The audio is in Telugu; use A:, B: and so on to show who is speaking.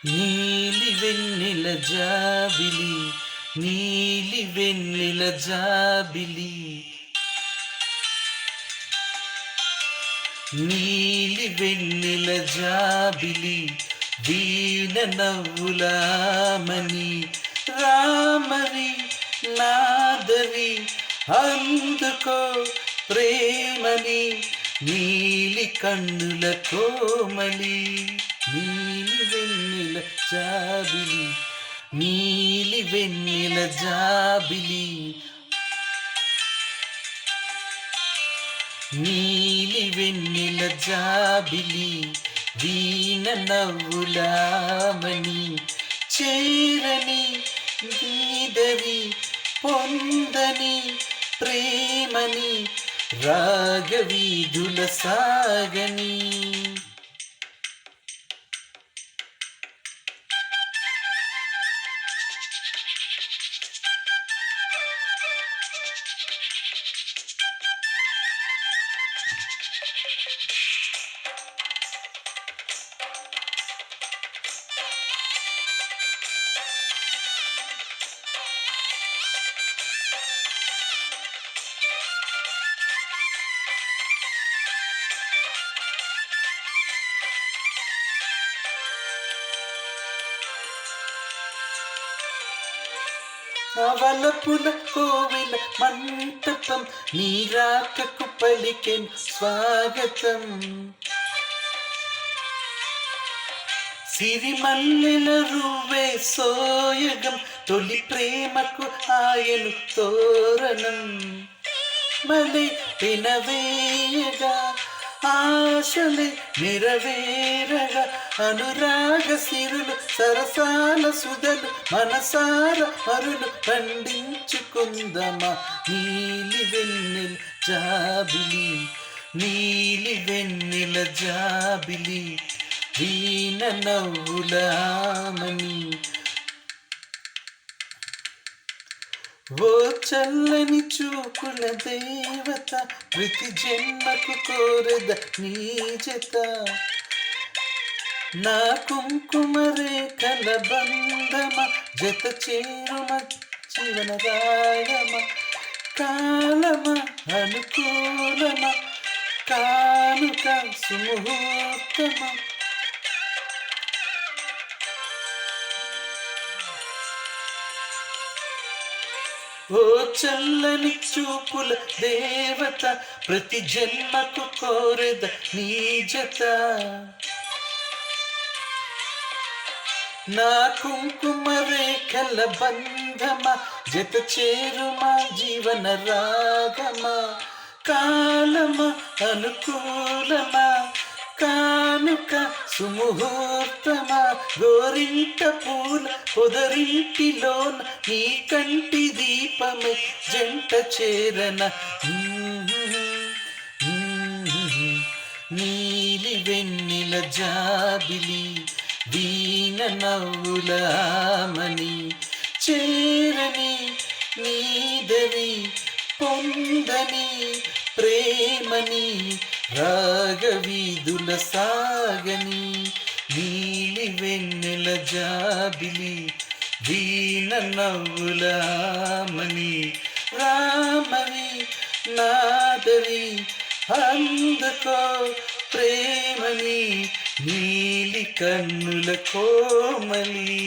A: నీలి వెన్నెల జాబిలి, నీలి వెన్నెల జాబిలి, నీలి వెన్నెల జాబిలి, వీణ నవ్వులామని రామని నాదరి అందుకో ప్రేమని నీలి కన్నుల కోమలి. నీలి వెన్నెల జాబిలి, నీలి వెన్నెల జాబిలి, నీలి వెన్నెల జాబిలి, వీణ నవ్వులామని చేరని నీదవి పొందని ప్రేమని రాగవీధుల సాగని. వలపుల కోవిల మంటపం నీ రాకకు పలికెన్ స్వాగతం. సిరిమల్లెల రువ్వే సోయగం తొలి ప్రేమకు ఆయను తోరణం. మలే పినవేయగా ఆశలే నెరవేరగా అనురాగ సిరులు సరసాల సుధలు మనసార మరులు పండించుకుందమా. నీలి వెన్నెల జాబిలి, నీలి వెన్నెల జాబిలి, వీణ నవ్వులామని. ఓ చల్లని చూపుల దేవత ప్రతి జన్మకు కోరద నీ జత. నా కుంకుమ రేఖల బంధమ జత చేరుమ జీవన రాగమ. కాలమ అనుకూలమ కానుక సుముహూర్తమ. ఓ చల్లని చూపుల దేవత ప్రతి జన్మకు కోరెద నీ జత. నా కుంకుమ రేఖల బంధమ జత చేరుమ జీవన రాగమ. కాలమ అనుకూలమ కానుక సుముహూర్తమా. గోరింట పూల పొదరింటిలోన నీ కంటి దీపమే జంట చేరన. నీలి వెన్నెల జాబిలి, వీణ నవ్వులామని చేరని నీదవి పొందని ప్రేమని రాగవీధుల సాగని. నీలి వెన్నెల జాబిలి, వీణ నవ్వులామని రామని నాదరి అందుకో ప్రేమని నీలి కన్నుల కోమలి.